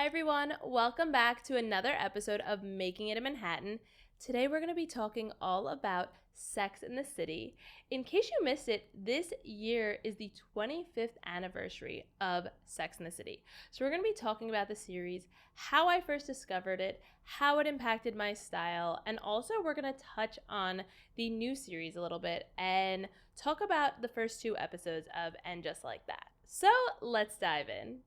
Hi everyone, welcome back to another episode of Making It in Manhattan. Today we're going to be talking all about Sex in the City. In case you missed it, this year is the 25th anniversary of Sex in the City. So we're going to be talking about the series, how I first discovered it, how it impacted my style, and also we're going to touch on the new series a little bit and talk about the first two episodes of And Just Like That. So let's dive in.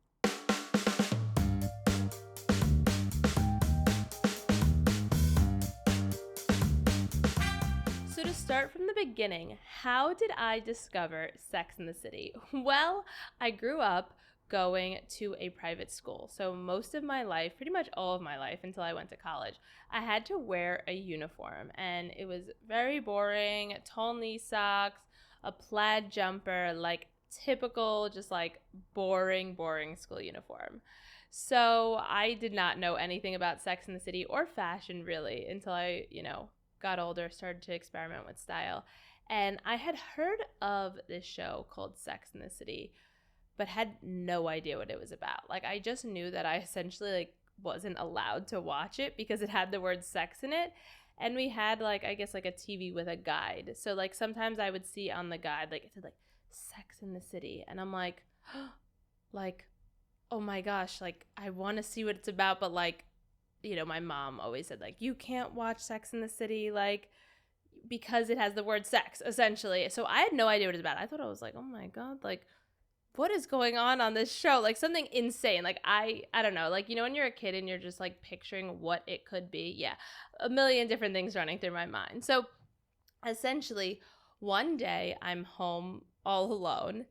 So to start from the beginning, how did I discover Sex in the City? Well, I grew up going to a private school. So most of my life, pretty much all of my life until I went to college, I had to wear a uniform. And it was very boring, tall knee socks, a plaid jumper, like typical, just like boring school uniform. So I did not know anything about Sex in the City or fashion really until I, got older, started to experiment with style. And I had heard of this show called Sex in the City, but had no idea what it was about. Like, I just knew that I essentially wasn't allowed to watch it because it had the word sex in it. And we had a TV with a guide. So sometimes I would see on the guide, it said Sex in the City. And I'm like, oh my gosh, I want to see what it's about, but my mom always said, you can't watch Sex in the City, because it has the word sex, essentially. So I had no idea what it was about. I thought I was oh my God, what is going on this show? Something insane. I don't know. When you're a kid and you're just, picturing what it could be. Yeah, a million different things running through my mind. So essentially, one day I'm home all alone,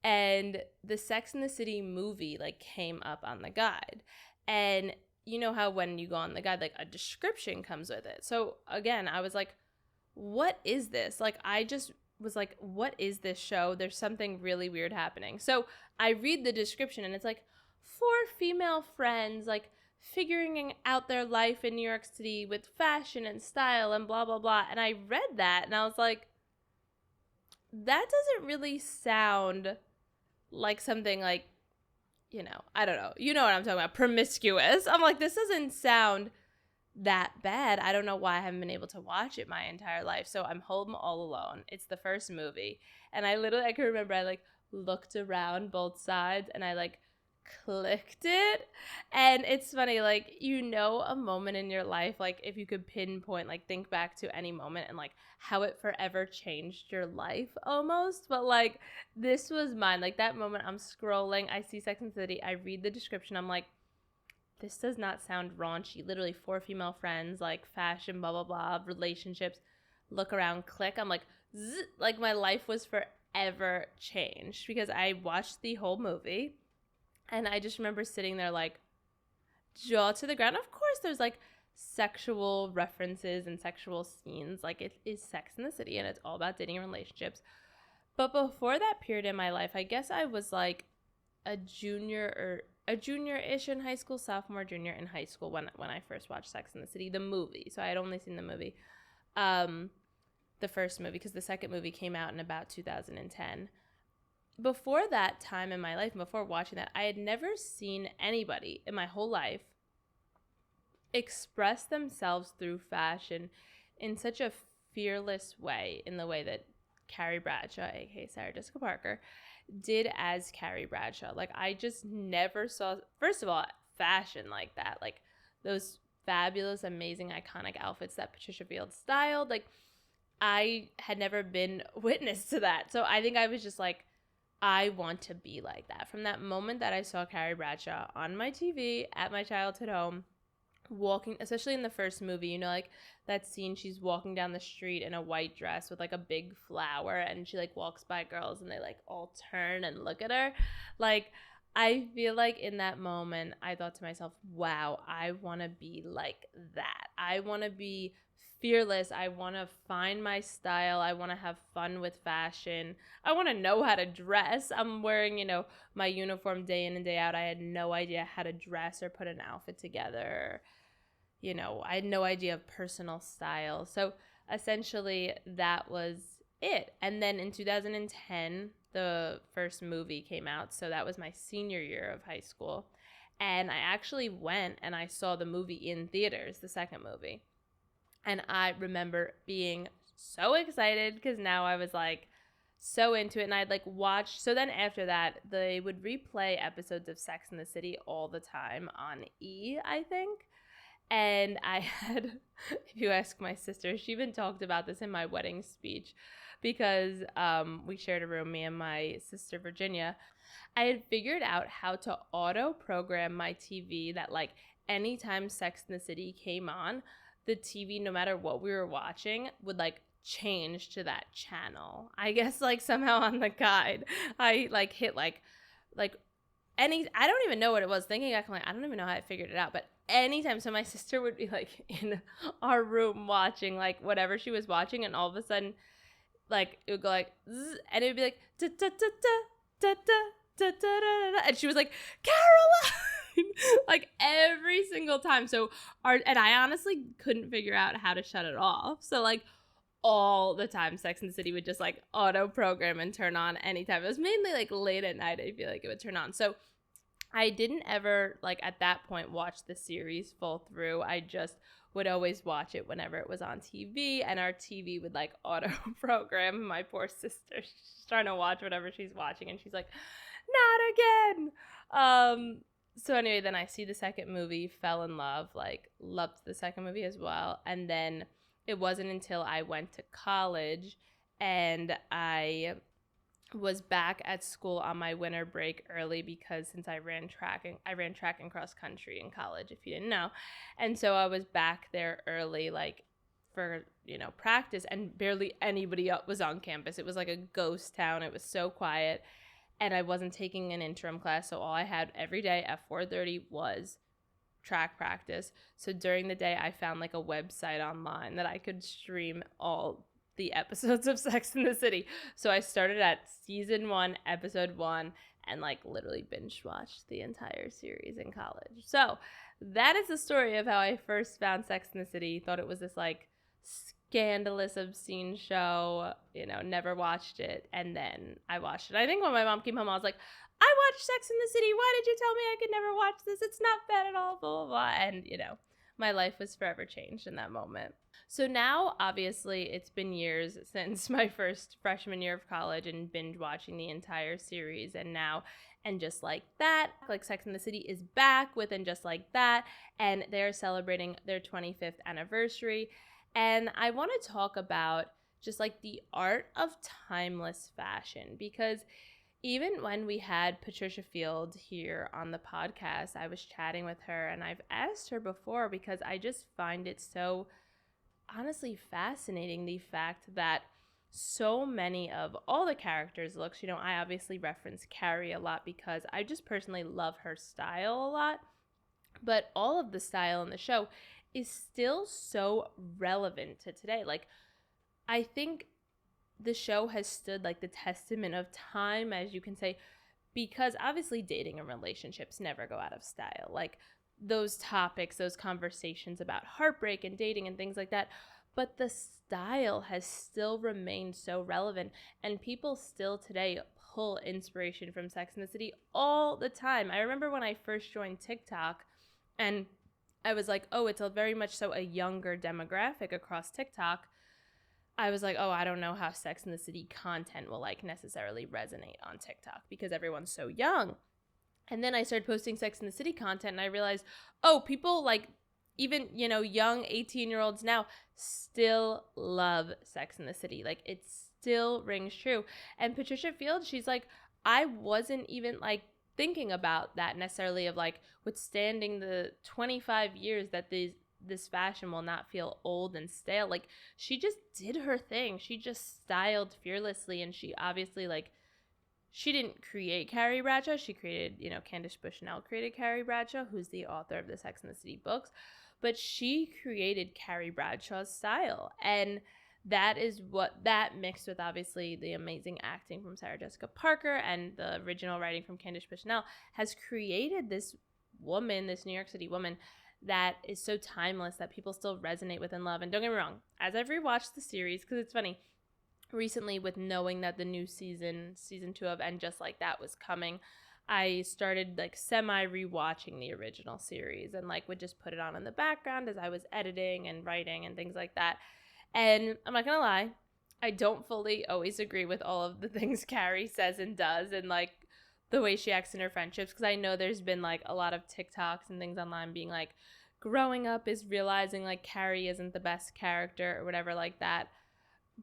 and the Sex in the City movie, came up on the guide. And you know how when you go on the guide, a description comes with it. So again, I was like, what is this? I just was like, what is this show? There's something really weird happening. So I read the description and it's four female friends, figuring out their life in New York City with fashion and style and blah, blah, blah. And I read that and I was like, that doesn't really sound like something I don't know. You know what I'm talking about. Promiscuous. I'm like, this doesn't sound that bad. I don't know why I haven't been able to watch it my entire life. So I'm home all alone. It's the first movie. And I can remember I looked around both sides and I clicked it. And it's funny, a moment in your life, if you could pinpoint, think back to any moment and how it forever changed your life almost. But this was mine. That moment I'm scrolling, I see Sex and the City, I read the description, I'm like, this does not sound raunchy. Literally four female friends, fashion, blah, blah, blah, relationships, look around, click. I'm like, zzz, my life was forever changed because I watched the whole movie. And I just remember sitting there jaw to the ground. Of course, there's sexual references and sexual scenes. It is Sex in the City and it's all about dating and relationships. But before that period in my life, I guess I was a junior-ish in high school, sophomore, junior in high school when I first watched Sex in the City, the movie. So I had only seen the movie, the first movie, because the second movie came out in about 2010. Before that time in my life, before watching that, I had never seen anybody in my whole life express themselves through fashion in such a fearless way, in the way that Carrie Bradshaw, aka Sarah Jessica Parker, did as Carrie Bradshaw. I just never saw, first of all, fashion like that. Those fabulous, amazing, iconic outfits that Patricia Fields styled. I had never been witness to that. So I think I was just I want to be like that. From that moment that I saw Carrie Bradshaw on my TV at my childhood home, walking, especially in the first movie, that scene, she's walking down the street in a white dress with a big flower and she walks by girls and they all turn and look at her. I feel in that moment, I thought to myself, wow, I want to be like that. I want to be fearless. I want to find my style. I want to have fun with fashion. I want to know how to dress. I'm wearing, my uniform day in and day out. I had no idea how to dress or put an outfit together. I had no idea of personal style. So essentially that was it. And then in 2010, the first movie came out. So that was my senior year of high school. And I actually went and I saw the movie in theaters, the second movie. And I remember being so excited because now I was like so into it, and I'd like watched. So then after that, they would replay episodes of Sex and the City all the time on E, I think. And I had, if you ask my sister, she even talked about this in my wedding speech because we shared a room, me and my sister Virginia. I had figured out how to auto program my TV that like anytime Sex and the City came on, the TV, no matter what we were watching, would like change to that channel. I guess like somehow on the guide, I like hit like any, I don't even know what it was. Thinking back, I'm like, I don't even know how I figured it out. But anytime, so my sister would be like in our room watching like whatever she was watching, and all of a sudden, like it would go like, zzz, and it would be like da da da da da da da da da, and she was like, Caroline, like every single time. So and I honestly couldn't figure out how to shut it off. So like all the time, Sex and the City would just like auto program and turn on anytime. It was mainly like late at night, I feel like it would turn on. So I didn't ever like at that point watch the series full through. I just would always watch it whenever it was on TV, and our TV would like auto program. My poor sister, she's trying to watch whatever she's watching, and she's like, not again. So anyway, then I see the second movie, fell in love, like loved the second movie as well. And then it wasn't until I went to college and I was back at school on my winter break early, because since I ran track and cross country in college, if you didn't know. And so I was back there early, like for, practice, and barely anybody was on campus. It was like a ghost town. It was so quiet, and I wasn't taking an interim class. So all I had every day at 4:30 was track practice. So during the day, I found like a website online that I could stream all the episodes of Sex and the City. So I started at season 1, episode 1, and like literally binge watched the entire series in college. So that is the story of how I first found Sex and the City. Thought it was this like scandalous, obscene show, never watched it. And then I watched it. I think when my mom came home, I was like, I watched Sex and the City. Why did you tell me I could never watch this? It's not bad at all, blah, blah, blah. And, my life was forever changed in that moment. So now, obviously, it's been years since my first freshman year of college and binge watching the entire series. And just like that, like Sex and the City is back with And Just Like That. And they're celebrating their 25th anniversary. And I want to talk about just like the art of timeless fashion, because even when we had Patricia Field here on the podcast, I was chatting with her, and I've asked her before because I just find it so honestly fascinating, the fact that so many of all the characters' looks, I obviously reference Carrie a lot because I just personally love her style a lot, but all of the style in the show is still so relevant to today. Like, I think the show has stood like the testament of time, as you can say, because obviously dating and relationships never go out of style. Like those topics, those conversations about heartbreak and dating and things like that. But the style has still remained so relevant, and people still today pull inspiration from Sex and the City all the time. I remember when I first joined TikTok, and I was like, oh, it's very much so a younger demographic across TikTok. I was like, oh, I don't know how Sex and the City content will like necessarily resonate on TikTok because everyone's so young. And then I started posting Sex and the City content, and I realized, oh, people like even, young 18-year-olds now still love Sex and the City. Like it still rings true. And Patricia Field, she's like, I wasn't even like thinking about that necessarily, of like withstanding the 25 years that this fashion will not feel old and stale. Like she just did her thing. She just styled fearlessly, and she obviously like, she didn't create Carrie Bradshaw. She created, Candace Bushnell created Carrie Bradshaw, who's the author of the Sex and the City books, but she created Carrie Bradshaw's style. And that is what, that mixed with obviously the amazing acting from Sarah Jessica Parker and the original writing from Candace Bushnell, has created this woman, this New York City woman, that is so timeless that people still resonate with and love. And don't get me wrong, as I've rewatched the series, because it's funny, recently with knowing that the new season 2 of And Just Like That was coming, I started like semi rewatching the original series and like would just put it on in the background as I was editing and writing and things like that. And I'm not gonna lie, I don't fully always agree with all of the things Carrie says and does, and like the way she acts in her friendships, because I know there's been like a lot of TikToks and things online being like, growing up is realizing like Carrie isn't the best character or whatever like that.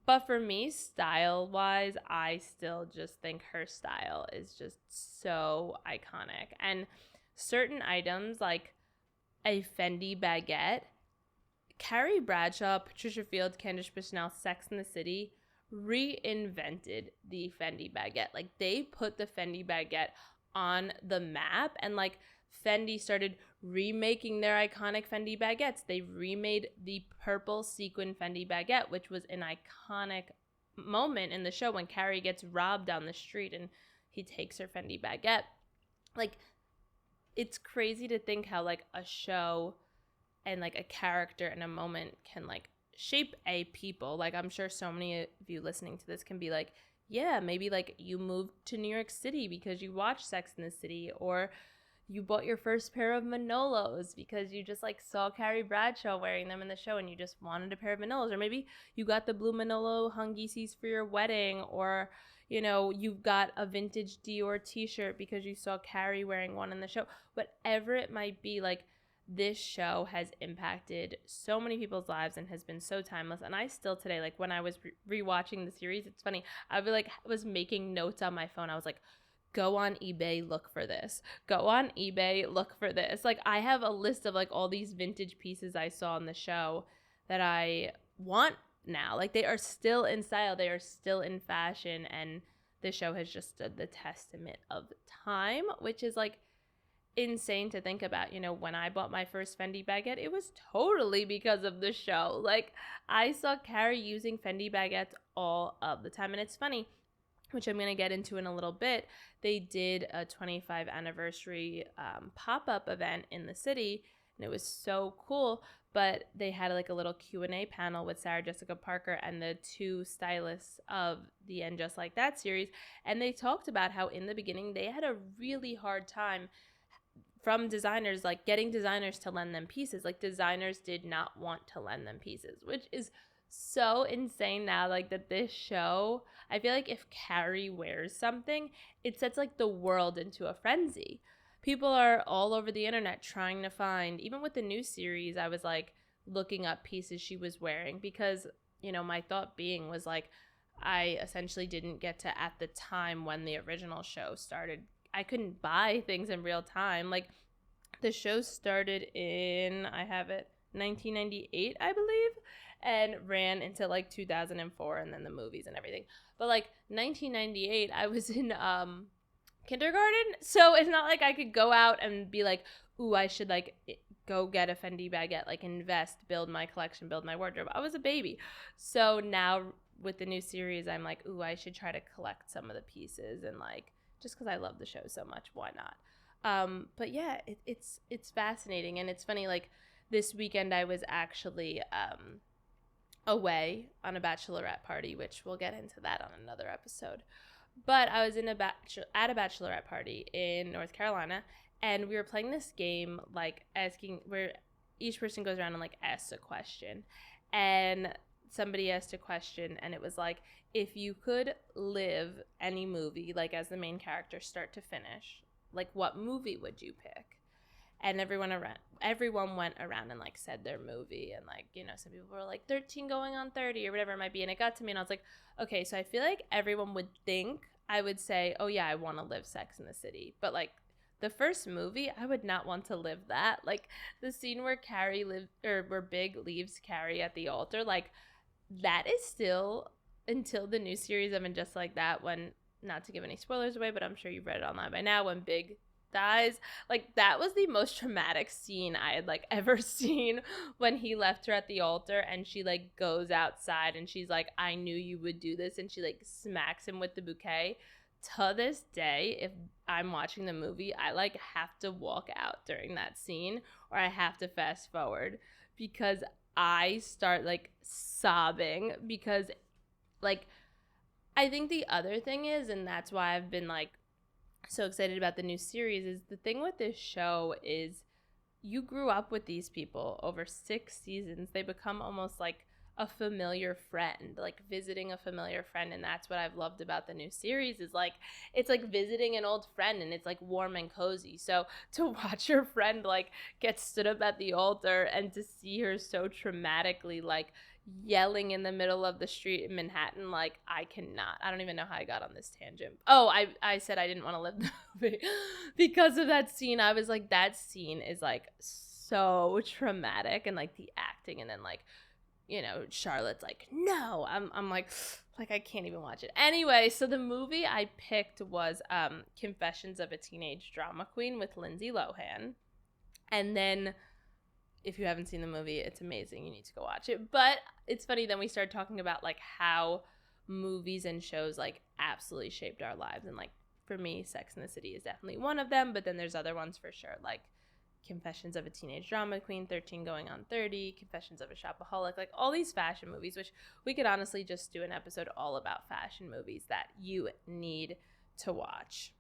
But for me, style wise, I still just think her style is just so iconic. And certain items like a Fendi baguette, Carrie Bradshaw, Patricia Fields, Candice Bushnell, Sex and the City reinvented the Fendi baguette. Like they put the Fendi baguette on the map, and like Fendi started remaking their iconic Fendi baguettes. They remade the purple sequin Fendi baguette, which was an iconic moment in the show when Carrie gets robbed down the street and he takes her Fendi baguette. Like, it's crazy to think how like a show and like a character and a moment can like shape a people. Like, I'm sure so many of you listening to this can be like, yeah, maybe like you moved to New York City because you watched Sex and the City, or you bought your first pair of Manolos because you just like saw Carrie Bradshaw wearing them in the show and you just wanted a pair of Manolos. Or maybe you got the blue Manolo Hungies for your wedding, or you know, you got a vintage Dior t-shirt because you saw Carrie wearing one in the show. Whatever it might be, like, this show has impacted so many people's lives and has been so timeless. And I still today, like when I was rewatching the series, it's funny, I was making notes on my phone. I was like, go on eBay, look for this. Go on eBay, look for this. Like, I have a list of like all these vintage pieces I saw on the show that I want now. Like, they are still in style, they are still in fashion, and the show has just stood the testament of time, which is like insane to think about. You know, when I bought my first Fendi baguette, it was totally because of the show. Like, I saw Carrie using Fendi baguettes all of the time. And it's funny, which I'm going to get into in a little bit, they did a 25 anniversary pop-up event in the city, and it was so cool. But they had like a little Q&A panel with Sarah Jessica Parker and the two stylists of the And Just Like That series, and they talked about how in the beginning they had a really hard time from designers, like getting designers to lend them pieces. Like, designers did not want to lend them pieces, which is so insane now. Like, that this show, I feel like if Carrie wears something, it sets like the world into a frenzy. People are all over the internet trying to find, even with the new series, I was like looking up pieces she was wearing because, you know, my thought being was like, I essentially didn't get to, at the time when the original show started, I couldn't buy things in real time. Like, the show started in, I have it, 1998, I believe, and ran into like 2004, and then the movies and everything. But like 1998, I was in kindergarten, so it's not like I could go out and be like, ooh, I should like go get a Fendi baguette, like invest, build my collection, build my wardrobe. I was a baby. So now with the new series, I'm like, ooh, I should try to collect some of the pieces, and like, just because I love the show so much, why not? But yeah, it's fascinating. And it's funny, like, this weekend I was actually away on a bachelorette party, which we'll get into that on another episode. But I was at a bachelorette party in North Carolina, and we were playing this game, like asking, where each person goes around and like asks a question. And somebody asked a question, and it was like, if you could live any movie, like as the main character, start to finish, like what movie would you pick? And everyone went around and like said their movie, and like, you know, some people were like 13 going on 30 or whatever it might be. And it got to me, and I was like, okay, so I feel like everyone would think I would say, oh yeah, I want to live Sex in the City. But like, the first movie, I would not want to live that. Like, the scene where where Big leaves Carrie at the altar, like, that is still, until the new series of And Just Like That, when, not to give any spoilers away, but I'm sure you've read it online by now, when Big dies, like, that was the most traumatic scene I had like ever seen, when he left her at the altar and she like goes outside and she's like, I knew you would do this, and she like smacks him with the bouquet. To this day, if I'm watching the movie, I like have to walk out during that scene, or I have to fast forward, because I start like sobbing. Because like, I think the other thing is, and that's why I've been like so excited about the new series is the thing with this show is you grew up with these people over 6 seasons. They become almost like a familiar friend, like visiting a familiar friend. And that's what I've loved about the new series is like, it's like visiting an old friend and it's like warm and cozy. So to watch your friend like get stood up at the altar and to see her so traumatically like yelling in the middle of the street in Manhattan, like I don't even know how I got on this tangent. Oh, I said I didn't want to live the movie because of that scene. I was like, that scene is like so traumatic, and like the acting, and then like, you know, Charlotte's like, no, I'm like I can't even watch it. Anyway, so the movie I picked was Confessions of a Teenage Drama Queen with Lindsay Lohan. And then if you haven't seen the movie, it's amazing. You need to go watch it. But it's funny, then we started talking about like how movies and shows like absolutely shaped our lives. And like for me, Sex and the City is definitely one of them, but then there's other ones for sure, like Confessions of a Teenage Drama Queen, 13 Going on 30, Confessions of a Shopaholic, like all these fashion movies, which we could honestly just do an episode all about fashion movies that you need to watch.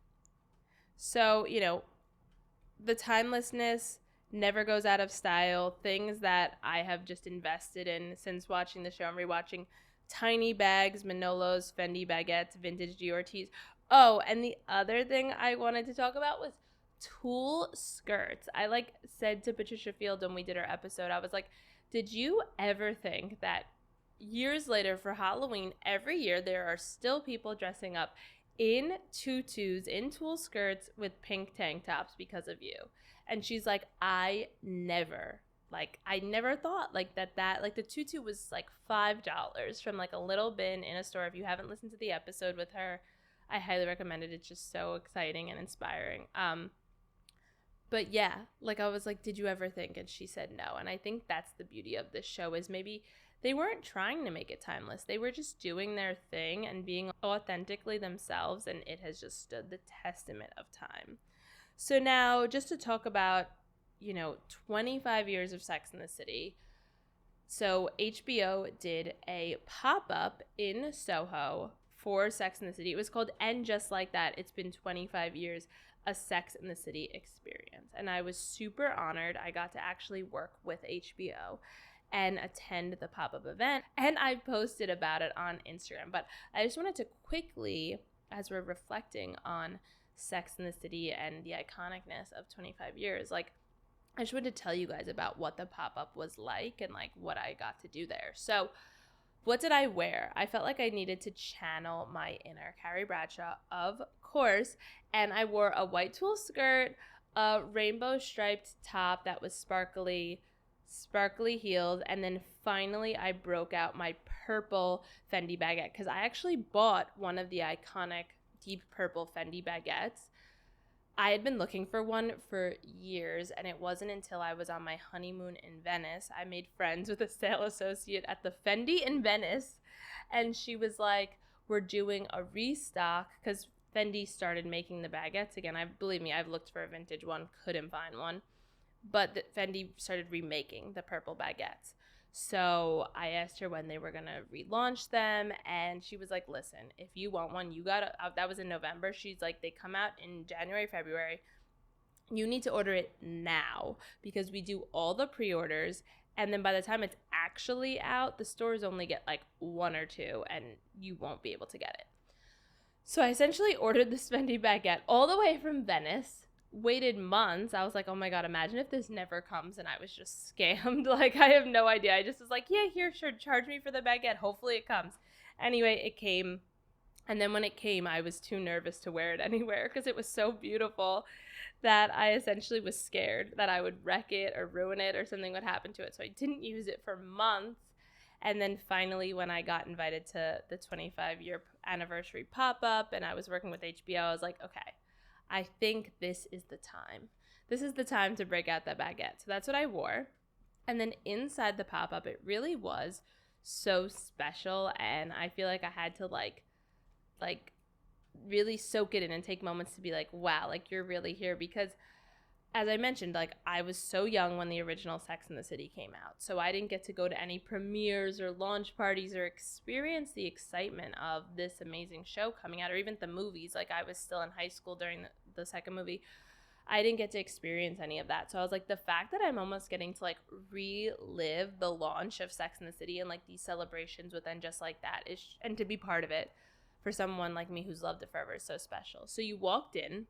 So, you know, the timelessness never goes out of style. Things that I have just invested in since watching the show. I'm rewatching Tiny Bags, Manolos, Fendi baguettes, vintage Dior tees. Oh, and the other thing I wanted to talk about was tulle skirts. I like said to Patricia Field when we did our episode, I was like, did you ever think that years later for Halloween, every year there are still people dressing up in tutus, in tulle skirts with pink tank tops because of you? And she's like, I never thought like that like the tutu was like $5 from like a little bin in a store. If you haven't listened to the episode with her, I highly recommend it. It's just so exciting and inspiring. But yeah, like I was like, did you ever think? And she said no. And I think that's the beauty of this show is maybe they weren't trying to make it timeless. They were just doing their thing and being authentically themselves, and it has just stood the testament of time. So now just to talk about, you know, 25 years of Sex in the City. So HBO did a pop-up in Soho for Sex in the City. It was called And Just Like That, It's Been 25 Years, a Sex in the City Experience. And I was super honored. I got to actually work with HBO and attend the pop-up event. And I posted about it on Instagram. But I just wanted to quickly, as we're reflecting on Sex in the City and the iconicness of 25 years, like I just wanted to tell you guys about what the pop-up was like and like what I got to do there. So what did I wear? I felt like I needed to channel my inner Carrie Bradshaw, of course, and I wore a white tulle skirt, a rainbow striped top that was sparkly heels, and then finally I broke out my purple Fendi baguette because I actually bought one of the iconic deep purple Fendi baguettes. I had been looking for one for years, and it wasn't until I was on my honeymoon in Venice. I made friends with a sales associate at the Fendi in Venice, and she was like, we're doing a restock because Fendi started making the baguettes again. Believe me, I've looked for a vintage one, couldn't find one, but Fendi started remaking the purple baguettes. So I asked her when they were going to relaunch them, and she was like, listen, if you want one, you got to, that was in November. She's like, they come out in January, February. You need to order it now because we do all the pre-orders, and then by the time it's actually out, the stores only get like one or two, and you won't be able to get it. So I essentially ordered this Fendi baguette all the way from Venice, waited months. I was like, oh my God, imagine if this never comes and I was just scammed. Like, I have no idea. I just was like, yeah, here, sure, charge me for the baguette. Hopefully it comes. Anyway, it came. And then when it came, I was too nervous to wear it anywhere because it was so beautiful that I essentially was scared that I would wreck it or ruin it or something would happen to it. So I didn't use it for months. And then finally, when I got invited to the 25-year anniversary pop-up and I was working with HBO, I was like, okay, I think this is the time. This is the time to break out that baguette. So that's what I wore. And then inside the pop-up, it really was so special. And I feel like I had to like really soak it in and take moments to be like, wow, like you're really here. Because as I mentioned, like, I was so young when the original Sex and the City came out, so I didn't get to go to any premieres or launch parties or experience the excitement of this amazing show coming out, or even the movies. Like, I was still in high school during the second movie. I didn't get to experience any of that. So I was like, the fact that I'm almost getting to, like, relive the launch of Sex and the City and, like, these celebrations with And Just Like That is, and to be part of it for someone like me who's loved it forever is so special. So you walked in,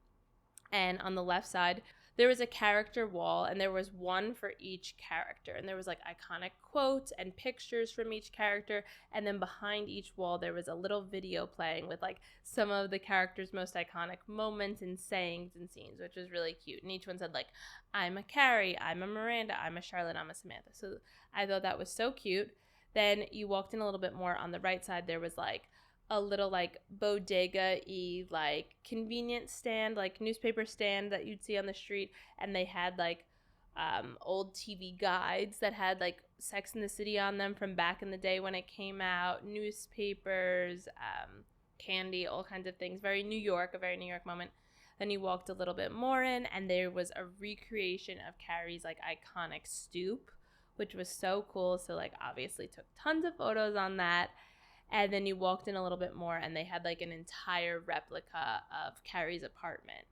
and on the left side there was a character wall, and there was one for each character, and there was like iconic quotes and pictures from each character, and then behind each wall there was a little video playing with like some of the characters' most iconic moments and sayings and scenes, which was really cute. And each one said like, I'm a Carrie, I'm a Miranda, I'm a Charlotte, I'm a Samantha. So I thought that was so cute. Then you walked in a little bit more. On the right side there was like a little like bodega-y like convenience stand, like newspaper stand that you'd see on the street, and they had like old TV guides that had like Sex and the City on them from back in the day when it came out, newspapers, candy, all kinds of things. Very New York, a very New York moment. Then you walked a little bit more in, and there was a recreation of Carrie's like iconic stoop, which was so cool. So like obviously took tons of photos on that. And then you walked in a little bit more, and they had like an entire replica of Carrie's apartment.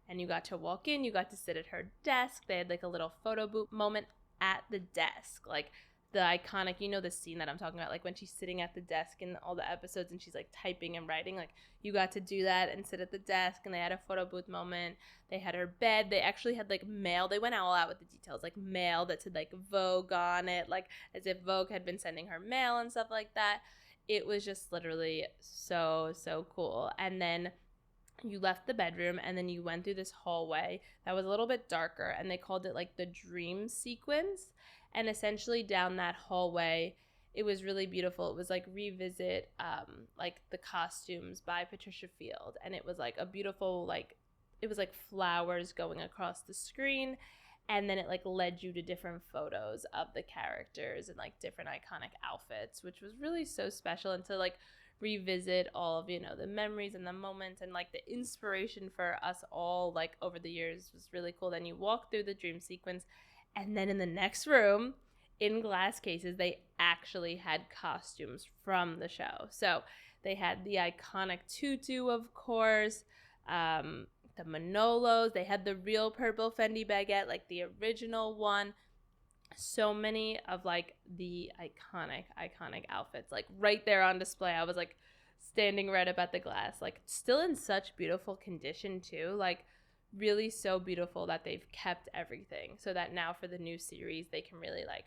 And you got to walk in, you got to sit at her desk. They had like a little photo booth moment at the desk. Like the iconic, you know, the scene that I'm talking about, like when she's sitting at the desk in all the episodes and she's like typing and writing. Like you got to do that and sit at the desk, and they had a photo booth moment. They had her bed. They actually had like mail. They went all out with the details, like mail that said like Vogue on it, like as if Vogue had been sending her mail and stuff like that. It was just literally so, so cool. And then you left the bedroom, and then you went through this hallway that was a little bit darker, and they called it like the dream sequence. And essentially down that hallway, it was really beautiful. It was like revisit like the costumes by Patricia Field, and it was like a beautiful, like it was like flowers going across the screen, and then it like led you to different photos of the characters and like different iconic outfits, which was really so special. And to like revisit all of, you know, the memories and the moments and like the inspiration for us all like over the years was really cool. Then you walk through the dream sequence, and then in the next room in glass cases they actually had costumes from the show. So they had the iconic tutu, of course, the Manolos. They had the real purple Fendi baguette, like the original one. So many of like the iconic outfits, like right there on display. I was like standing right up at the glass, like still in such beautiful condition too. Like really so beautiful that they've kept everything, so that now for the new series they can really like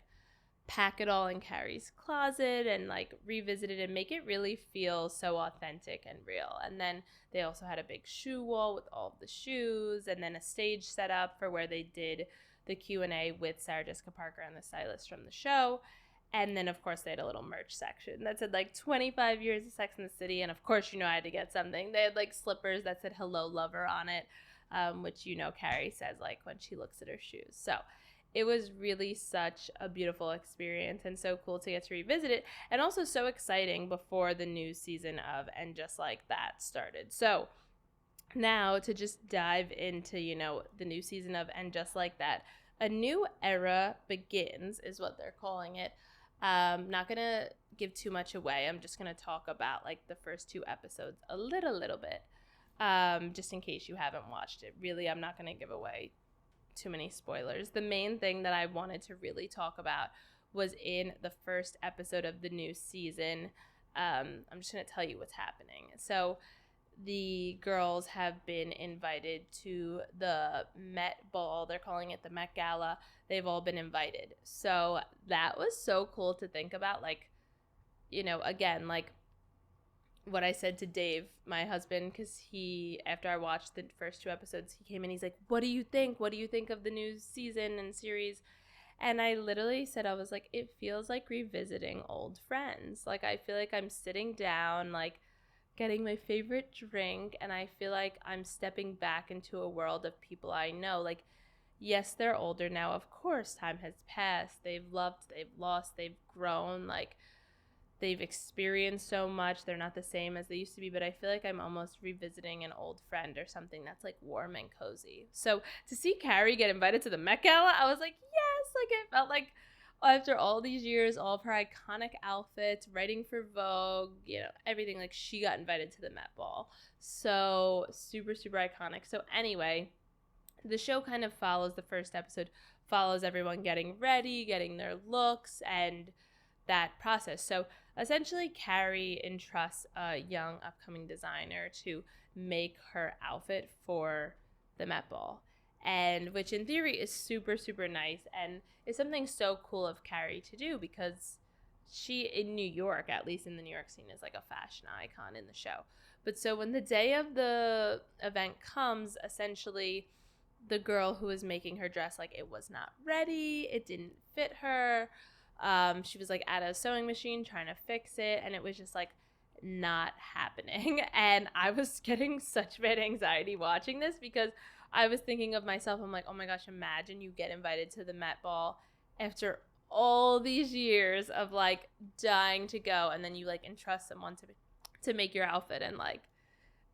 pack it all in Carrie's closet and like revisit it and make it really feel so authentic and real. And then they also had a big shoe wall with all of the shoes, and then a stage set up for where they did the Q&A with Sarah Jessica Parker and the stylist from the show. And then of course they had a little merch section that said like 25 years of Sex and the City, and of course, you know, I had to get something. They had like slippers that said hello lover on it, which, you know, Carrie says like when she looks at her shoes. So it was really such a beautiful experience and so cool to get to revisit it, and also so exciting before the new season of And Just Like That started. So now to just dive into, you know, the new season of And Just Like That, a new era begins is what they're calling it. Not going to give too much away. I'm just going to talk about like the first 2 episodes a little bit, just in case you haven't watched it. Really, I'm not going to give away too many spoilers. The main thing that I wanted to really talk about was in the first episode of the new season. I'm just going to tell you what's happening. So the girls have been invited to the Met Ball. They're calling it the Met Gala. They've all been invited. So that was so cool to think about. Like, you know, again, like what I said to Dave, my husband, because he, after I watched the first 2 episodes, he came in, he's like, what do you think? What do you think of the new season and series? And I literally said, I was like, it feels like revisiting old friends. Like, I feel like I'm sitting down, like, getting my favorite drink, and I feel like I'm stepping back into a world of people I know. Like, yes, they're older now. Of course, time has passed. They've loved, they've lost, they've grown. Like, they've experienced so much. They're not the same as they used to be, but I feel like I'm almost revisiting an old friend or something that's like warm and cozy. So to see Carrie get invited to the Met Gala, I was like, yes, like it felt like after all these years, all of her iconic outfits, writing for Vogue, you know, everything, like she got invited to the Met Ball. So super, super iconic. So anyway, the show kind of follows, the first episode follows everyone getting ready, getting their looks, and that process. So essentially, Carrie entrusts a young upcoming designer to make her outfit for the Met Ball, and which in theory is super, super nice and is something so cool of Carrie to do, because she, in New York, at least in the New York scene, is like a fashion icon in the show. But so when the day of the event comes, essentially the girl who was making her dress, like, it was not ready, it didn't fit her. She was like at a sewing machine trying to fix it, and it was just like not happening. And I was getting such bad anxiety watching this, because I was thinking of myself, I'm like, oh my gosh, imagine you get invited to the Met Ball after all these years of like dying to go, and then you like entrust someone to make your outfit, and like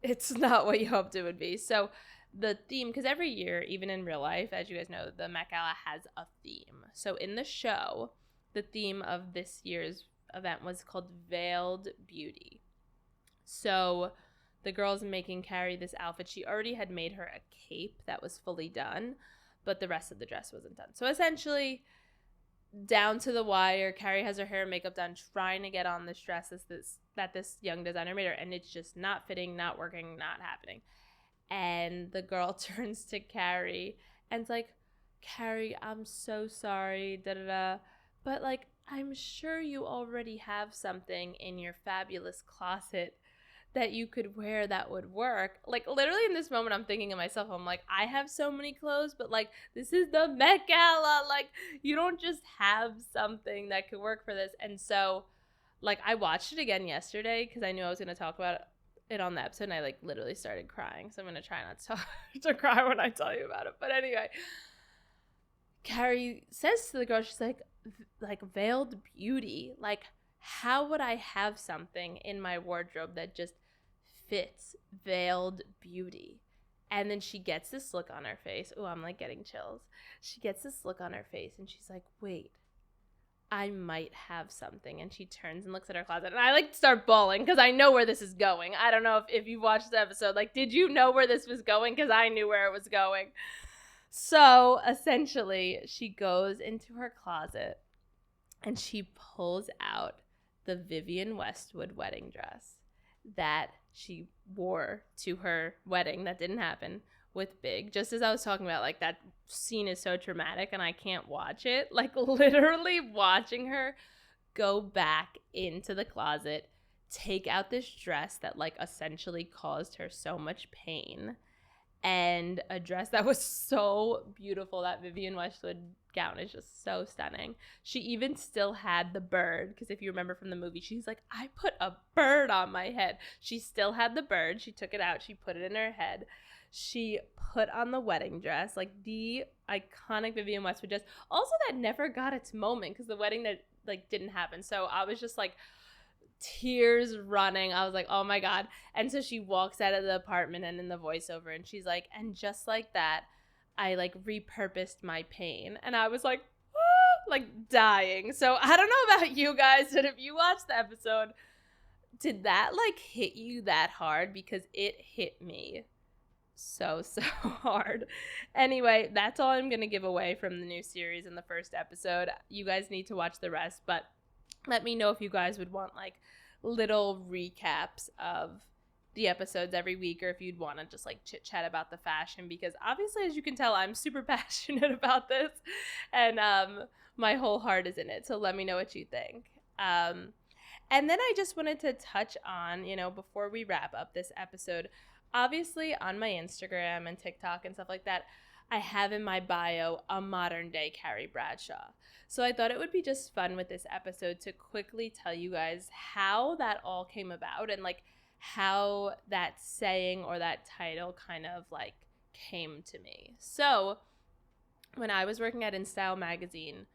it's not what you hoped it would be. So the theme, because every year, even in real life, as you guys know, the Met Gala has a theme. So in the show, the theme of this year's event was called Veiled Beauty. So the girl's making Carrie this outfit. She already had made her a cape that was fully done, but the rest of the dress wasn't done. So essentially, down to the wire, Carrie has her hair and makeup done, trying to get on this dress that this young designer made her, and it's just not fitting, not working, not happening. And the girl turns to Carrie and it's like, Carrie, I'm so sorry, da-da-da, but like, I'm sure you already have something in your fabulous closet that you could wear that would work. Like, literally in this moment, I'm thinking of myself, I'm like, I have so many clothes, but like, this is the Met Gala. Like, you don't just have something that could work for this. And so, like, I watched it again yesterday because I knew I was going to talk about it on the episode, and I like literally started crying. So I'm going to try not to cry when I tell you about it. But anyway, Carrie says to the girl, she's like veiled beauty. Like, how would I have something in my wardrobe that just fits veiled beauty? And then she gets this look on her face. Oh, I'm like getting chills. She gets this look on her face and she's like, wait, I might have something. And she turns and looks at her closet, and I like start bawling because I know where this is going. I don't know if you watched the episode, like, did you know where this was going? Because I knew where it was going. So essentially, she goes into her closet and she pulls out the Vivienne Westwood wedding dress that she wore to her wedding that didn't happen with Big. Just as I was talking about, like, that scene is so traumatic and I can't watch it. Like, literally watching her go back into the closet, take out this dress that, like, essentially caused her so much pain, and a dress that was so beautiful. That Vivienne Westwood gown is just so stunning. She even still had the bird, because if you remember from the movie, she's like, I put a bird on my head. She still had the bird. She took it out. She put it in her head. She put on the wedding dress, like the iconic Vivienne Westwood dress. Also, that never got its moment because the wedding that like didn't happen. So I was just like, tears running. I was like, oh my God. And so she walks out of the apartment, and in the voiceover, and she's like, and just like that, I like repurposed my pain. And I was like, ah, like dying. So I don't know about you guys, but if you watched the episode, did that like hit you that hard? Because it hit me so hard. Anyway, that's all I'm gonna give away from the new series in the first episode. You guys need to watch the rest, but let me know if you guys would want like little recaps of the episodes every week, or if you'd want to just like chit chat about the fashion, because obviously, as you can tell, I'm super passionate about this, and my whole heart is in it. So let me know what you think. And then I just wanted to touch on, you know, before we wrap up this episode, obviously on my Instagram and TikTok and stuff like that, I have in my bio a modern day Carrie Bradshaw. So I thought it would be just fun with this episode to quickly tell you guys how that all came about, and like how that saying or that title kind of like came to me. So when I was working at InStyle magazine,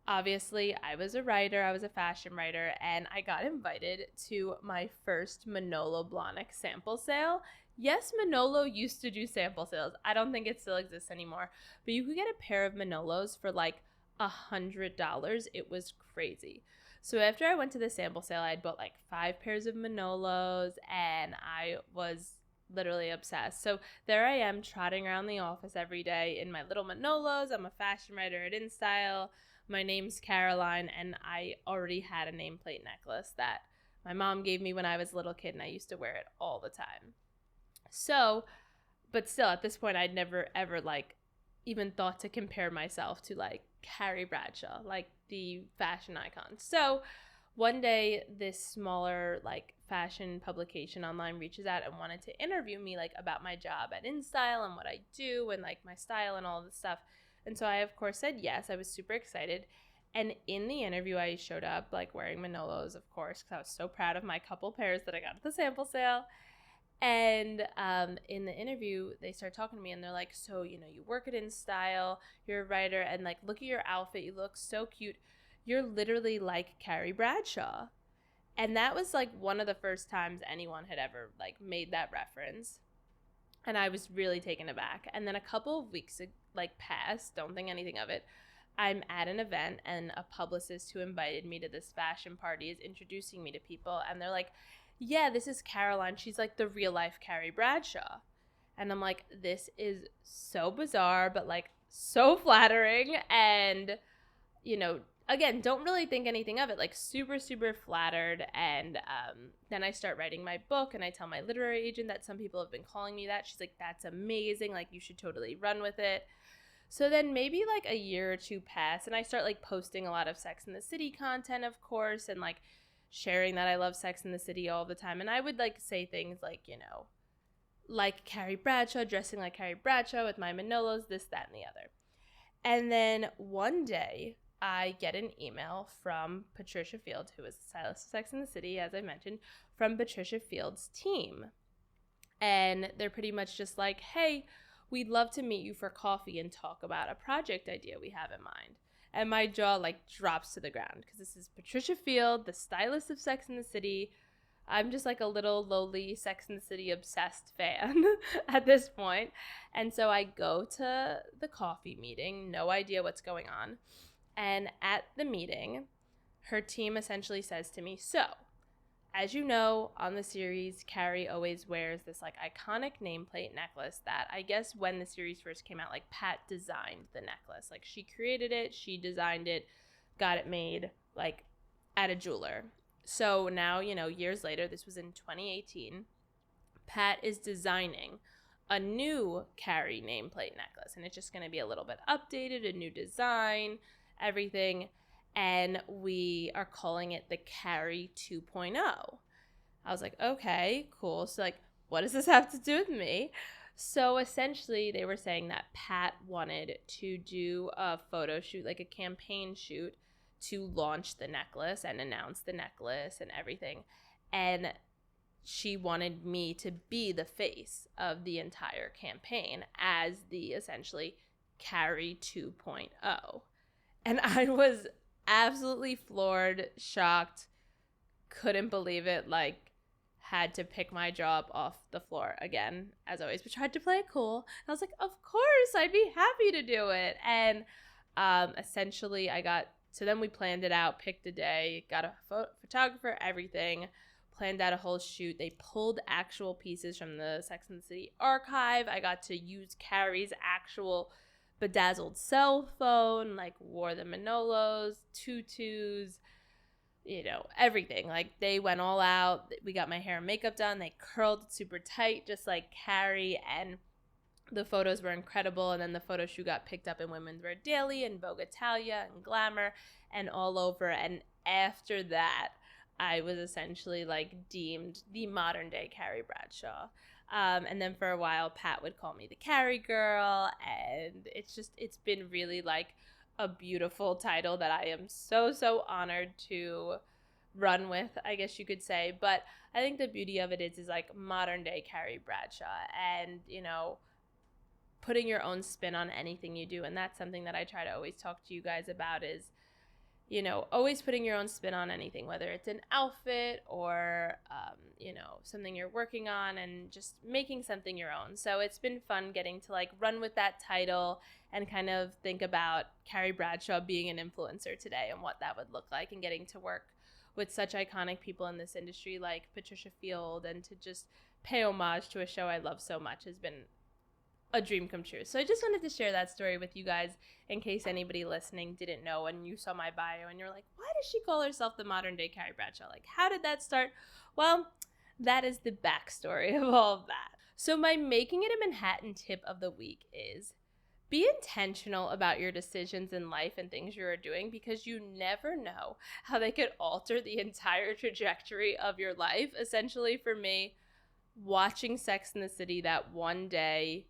obviously I was a writer, I was a fashion writer, and I got invited to my first Manolo Blahnik sample sale. Yes, Manolo used to do sample sales. I don't think it still exists anymore, but you could get a pair of Manolos for like $100. It was crazy. So after I went to the sample sale, I had bought like 5 pairs of Manolos, and I was literally obsessed. So there I am trotting around the office every day in my little Manolos. I'm a fashion writer at InStyle. My name's Caroline, and I already had a nameplate necklace that my mom gave me when I was a little kid, and I used to wear it all the time. So, but still, at this point, I'd never ever like even thought to compare myself to like Carrie Bradshaw, like the fashion icon. So one day, this smaller like fashion publication online reaches out and wanted to interview me like about my job at InStyle and what I do and like my style and all this stuff. And so I, of course, said yes. I was super excited. And in the interview, I showed up like wearing Manolos, of course, because I was so proud of my couple pairs that I got at the sample sale. And in the interview, they start talking to me and they're like, so, you work at InStyle, you're a writer, and like, look at your outfit. You look so cute. You're literally like Carrie Bradshaw. And that was like one of the first times anyone had ever like made that reference. And I was really taken aback. And then a couple of weeks like passed, don't think anything of it. I'm at an event and a publicist who invited me to this fashion party is introducing me to people. And they're like, yeah, this is Caroline. She's like the real life Carrie Bradshaw. And I'm like, this is so bizarre, but like so flattering. And, again, don't really think anything of it, like super, super flattered. And then I start writing my book and I tell my literary agent that some people have been calling me that. She's like, that's amazing. Like, you should totally run with it. So then maybe like a year or two pass and I start like posting a lot of Sex and the City content, of course, and like sharing that I love Sex and the City all the time. And I would like say things like, like Carrie Bradshaw, dressing like Carrie Bradshaw with my Manolos, this, that, and the other. And then one day I get an email from Patricia Field, who is the stylist of Sex and the City, as I mentioned, from Patricia Field's team. And they're pretty much just like, hey, we'd love to meet you for coffee and talk about a project idea we have in mind. And my jaw like drops to the ground because this is Patricia Field, the stylist of Sex and the City. I'm just like a little lowly Sex and the City obsessed fan at this point. And so I go to the coffee meeting, no idea what's going on. And at the meeting, her team essentially says to me, so, as you know, on the series, Carrie always wears this like iconic nameplate necklace that I guess when the series first came out, like Pat designed the necklace. Like she created it, she designed it, got it made like at a jeweler. So now, years later, this was in 2018, Pat is designing a new Carrie nameplate necklace. And it's just going to be a little bit updated, a new design, everything. And we are calling it the Carrie 2.0. I was like, okay, cool. So like, what does this have to do with me? So essentially they were saying that Pat wanted to do a photo shoot, like a campaign shoot to launch the necklace and announce the necklace and everything. And she wanted me to be the face of the entire campaign as the essentially Carrie 2.0. And I was absolutely floored, shocked, couldn't believe it, like had to pick my jaw up off the floor again, as always, but tried to play it cool. And I was like, of course, I'd be happy to do it. And essentially so then we planned it out, picked a day, got a photographer, everything, planned out a whole shoot. They pulled actual pieces from the Sex and the City archive. I got to use Carrie's actual bedazzled cell phone, like wore the Manolos, tutus, everything. Like they went all out. We got my hair and makeup done. They curled it super tight, just like Carrie, and the photos were incredible. And then the photo shoot got picked up in Women's Wear Daily and Vogue Italia and Glamour and all over. And after that, I was essentially like deemed the modern day Carrie Bradshaw. And then for a while, Pat would call me the Carrie girl. And it's been really like a beautiful title that I am so, so honored to run with, I guess you could say. But I think the beauty of it is like modern day Carrie Bradshaw and, putting your own spin on anything you do. And that's something that I try to always talk to you guys about is, you know, always putting your own spin on anything, whether it's an outfit or, you know, something you're working on, and just making something your own. So it's been fun getting to like run with that title and kind of think about Carrie Bradshaw being an influencer today and what that would look like, and getting to work with such iconic people in this industry like Patricia Field, and to just pay homage to a show I love so much has been a dream come true. So I just wanted to share that story with you guys in case anybody listening didn't know and you saw my bio and you're like, why does she call herself the modern day Carrie Bradshaw? Like, how did that start? Well, that is the backstory of all of that. So my making it in Manhattan tip of the week is be intentional about your decisions in life and things you are doing, because you never know how they could alter the entire trajectory of your life. Essentially, for me, watching Sex in the City that one day,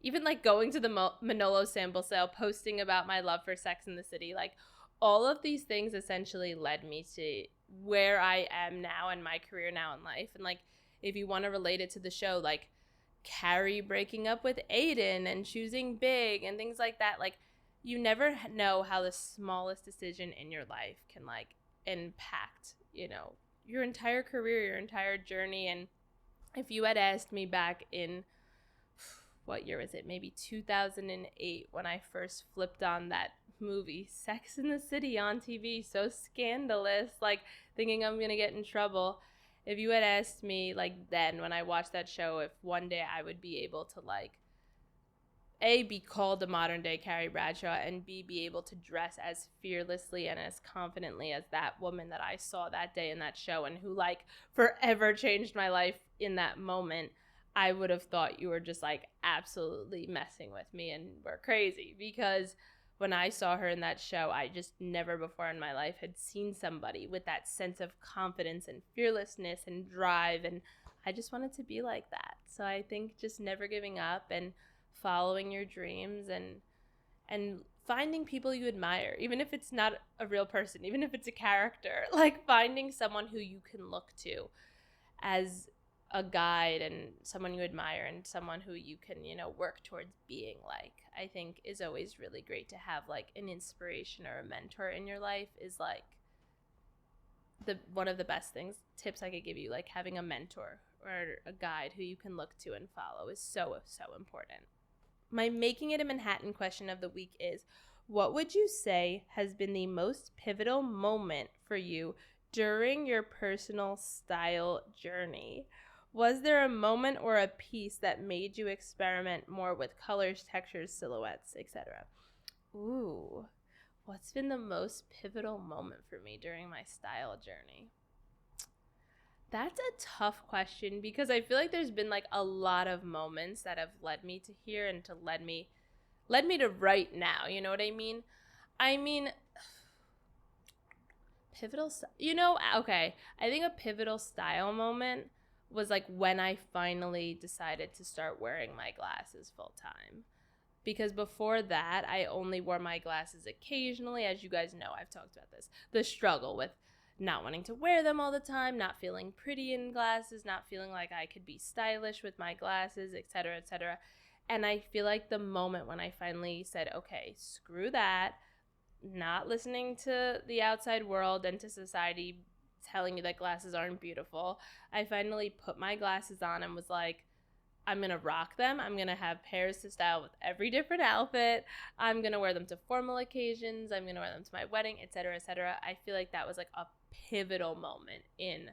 even like going to the Manolo sample sale, posting about my love for Sex in the City, like all of these things essentially led me to where I am now in my career now in life. And like, if you want to relate it to the show, like Carrie breaking up with Aiden and choosing big and things like that, like you never know how the smallest decision in your life can like impact, you know, your entire career, your entire journey. And if you had asked me back in, what year was it? Maybe 2008, when I first flipped on that movie, Sex in the City, on TV, so scandalous, like thinking I'm going to get in trouble. If you had asked me like then when I watched that show, if one day I would be able to like, A, be called the modern day Carrie Bradshaw, and B, be able to dress as fearlessly and as confidently as that woman that I saw that day in that show and who like forever changed my life in that moment, I would have thought you were just like absolutely messing with me and were crazy. Because when I saw her in that show, I just never before in my life had seen somebody with that sense of confidence and fearlessness and drive, and I just wanted to be like that. So I think just never giving up and following your dreams, and finding people you admire, even if it's not a real person, even if it's a character, like finding someone who you can look to as a guide and someone you admire and someone who you can, you know, work towards being like, I think is always really great to have like an inspiration or a mentor in your life. Is like the one of the best tips I could give you. Like having a mentor or a guide who you can look to and follow is so important. My making it in Manhattan question of the week is, what would you say has been the most pivotal moment for you during your personal style journey? Was there a moment or a piece that made you experiment more with colors, textures, silhouettes, etc.? Ooh, what's been the most pivotal moment for me during my style journey? That's a tough question, because I feel like there's been like a lot of moments that have led me to here and to led me to right now. You know what I mean? I mean, okay. I think a pivotal style moment was like when I finally decided to start wearing my glasses full time. Because before that, I only wore my glasses occasionally. As you guys know, I've talked about this. The struggle with not wanting to wear them all the time, not feeling pretty in glasses, not feeling like I could be stylish with my glasses, etc., etc. And I feel like the moment when I finally said, okay, screw that, not listening to the outside world and to society telling you that glasses aren't beautiful, I finally put my glasses on and was like, I'm going to rock them. I'm going to have pairs to style with every different outfit. I'm going to wear them to formal occasions. I'm going to wear them to my wedding, etc., etc. I feel like that was like a pivotal moment in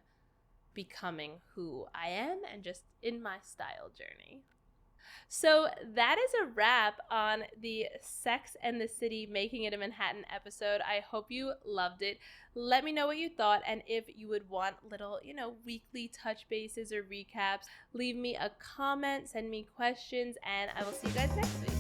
becoming who I am and just in my style journey. So that is a wrap on the Sex and the City Making It in Manhattan episode. I hope you loved it. Let me know what you thought, and if you would want little, weekly touch bases or recaps, leave me a comment, send me questions, and I will see you guys next week.